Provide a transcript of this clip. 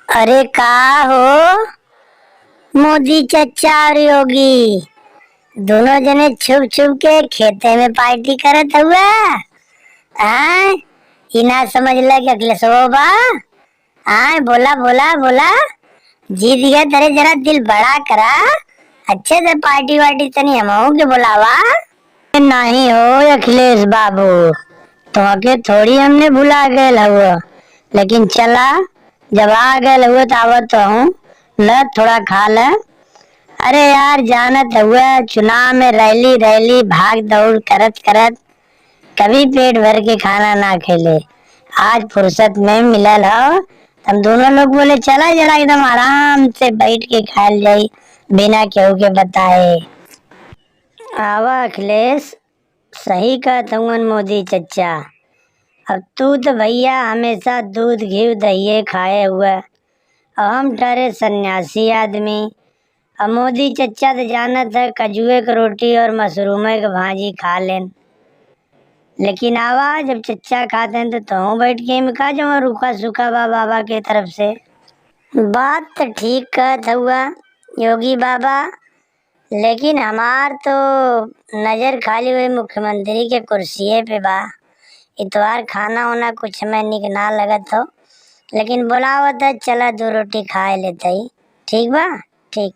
अरे का हो मोदी चचा और योगी दोनों जने छुप छुप के खेते में पार्टी करत हुआ। हाँ, इना समझ ले कि अखिलेश बा। हाँ, बोला बोला बोला, जीत गया तेरे, जरा दिल बड़ा करा। अच्छे से पार्टी वार्टी तनी हमहू के बुलावा। नहीं हो अखिलेश बाबू, तुमके थोड़ी हमने भुला गए हुआ, लेकिन चला जब आ गए हुए तो आवत तो हूँ, ल थोड़ा खा ले। अरे यार, जानत हुआ चुनाव में रैली रैली भाग दौड़ करत करत कभी पेट भर के खाना ना खेले। आज फुर्सत में मिलल हो, हम दोनों लोग बोले चला जरा एकदम आराम से बैठ के खाल जाई, बिना केहू के बताए। आवा अखिलेश, सही कहत हूँ मोदी चचा। अब तू तो भैया हमेशा दूध घी दही खाए हुआ, और हम ठहरे सन्यासी आदमी। अब मोदी चचा तो जानत है कजुए की रोटी और मशरूम की भाजी खा लेन, लेकिन आवा जब चचा खाते हैं तो तुम बैठ के में खा जाओ, रूखा सूखा बाबा के तरफ से। बात तो ठीक कहत हुआ योगी बाबा, लेकिन हमार तो नजर खाली हुई मुख्यमंत्री के कुर्सी पे बा। इतवार खाना होना कुछ में निक ना लगत हो, लेकिन बुलावत है, चला दो रोटी खाए लेते ही। ठीक बा, ठीक।